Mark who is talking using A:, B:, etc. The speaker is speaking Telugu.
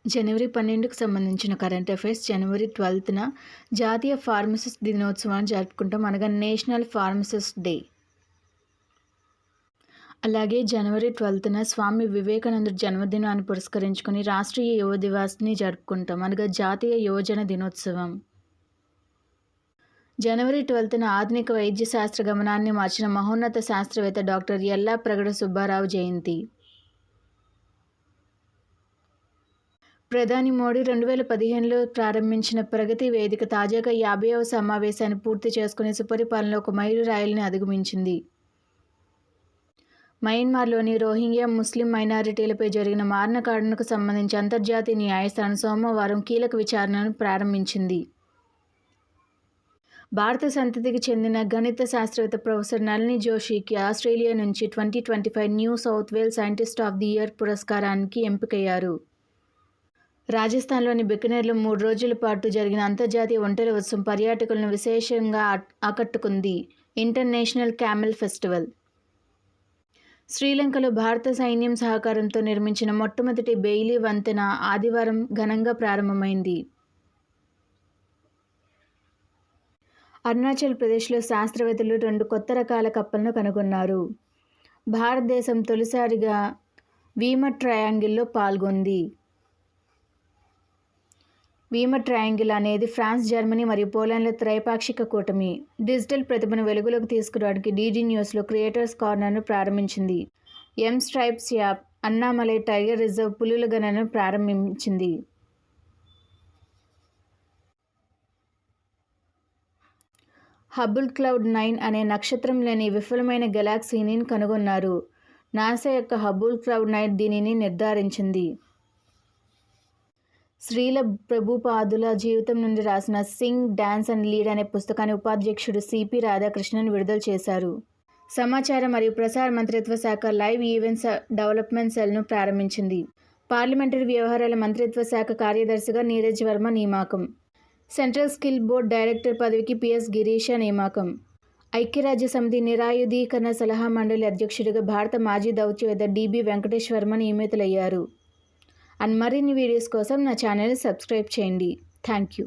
A: జనవరి 12కు సంబంధించిన కరెంట్ అఫైర్స్. జనవరి 12న జాతీయ ఫార్మసిస్ట్ దినోత్సవాన్ని జరుపుకుంటాం, అనగా నేషనల్ ఫార్మసిస్ట్ డే. అలాగే జనవరి 12న స్వామి వివేకానందుడి జన్మదినాన్ని పురస్కరించుకొని రాష్ట్రీయ యువ దివాస్ని జరుపుకుంటాం, అనగా జాతీయ యువజన దినోత్సవం. జనవరి 12న ఆధునిక వైద్య శాస్త్ర గమనాన్ని మార్చిన మహోన్నత శాస్త్రవేత్త డాక్టర్ యల్లాప్రగడ సుబ్బారావు జయంతి. ప్రధాని మోడీ 2015లో ప్రారంభించిన ప్రగతి వేదిక తాజాగా 50వ సమావేశాన్ని పూర్తి చేసుకుని సుపరిపాలనలో ఒక మైలురాయిని అధిగమించింది. మయన్మార్లోని రోహింగ్యా ముస్లిం మైనారిటీలపై జరిగిన మారణకాండకు సంబంధించి అంతర్జాతీయ న్యాయస్థానం సోమవారం కీలక విచారణను ప్రారంభించింది. భారత సంతతికి చెందిన గణిత శాస్త్రవేత్త ప్రొఫెసర్ నళిని జోషికి ఆస్ట్రేలియా నుంచి 2025 New South Wales scientist of the year పురస్కారానికి ఎంపికయ్యారు. రాజస్థాన్లోని బికనేర్లో 3 రోజుల పాటు జరిగిన అంతర్జాతీయ ఒంటెల ఉత్సవం పర్యాటకులను విశేషంగా ఆకట్టుకుంది. International camel festival. శ్రీలంకలో భారత సైన్యం సహకారంతో నిర్మించిన మొట్టమొదటి బెయిలీ వంతెన ఆదివారం ఘనంగా ప్రారంభమైంది. అరుణాచల్ ప్రదేశ్లో శాస్త్రవేత్తలు 2 కొత్త రకాల కప్పలను కనుగొన్నారు. భారతదేశం తొలిసారిగా వీమర్ ట్రయాంగిల్లో పాల్గొంది. వీమర్ ట్రయాంగిల్ అనేది ఫ్రాన్స్, జర్మనీ మరియు పోలాండ్ల త్రైపాక్షిక కూటమి. డిజిటల్ ప్రతిభను వెలుగులోకి తీసుకురావడానికి డీడీ న్యూస్లో క్రియేటర్స్ కార్నర్ను ప్రారంభించింది. M stripes app Annamalai tiger reserve పులుల గణనను ప్రారంభించింది. హబుల్ క్లౌడ్ 9 అనే నక్షత్రం లేని విఫలమైన గెలాక్సీని కనుగొన్నారు. నాసా యొక్క హబుల్ క్లౌడ్ 9 దీనిని నిర్ధారించింది. శ్రీల ప్రభుపాదుల జీవితం నుండి రాసిన సింగ్, డాన్స్ అండ్ లీడ్ అనే పుస్తకాన్ని ఉపాధ్యక్షుడు సిపి రాధాకృష్ణన్ విడుదల చేశారు. సమాచార మరియు ప్రసార మంత్రిత్వ శాఖ లైవ్ ఈవెంట్స్ డెవలప్మెంట్ సెల్ను ప్రారంభించింది. పార్లమెంటరీ వ్యవహారాల మంత్రిత్వ శాఖ కార్యదర్శిగా నీరజ్ వర్మ నియామకం. సెంట్రల్ స్కిల్ బోర్డ్ డైరెక్టర్ పదవికి పిఎస్ గిరీష నియామకం. ఐక్యరాజ్య సమితి నిరాయుధీకరణ సలహా మండలి అధ్యక్షుడిగా భారత మాజీ దౌత్యవేత్త డిబి వెంకటేష్ వర్మ నియమితులయ్యారు. అండ్ మరిన్ని వీడియోస్ కోసం నా ఛానల్ని సబ్స్క్రైబ్ చేయండి. Thank you.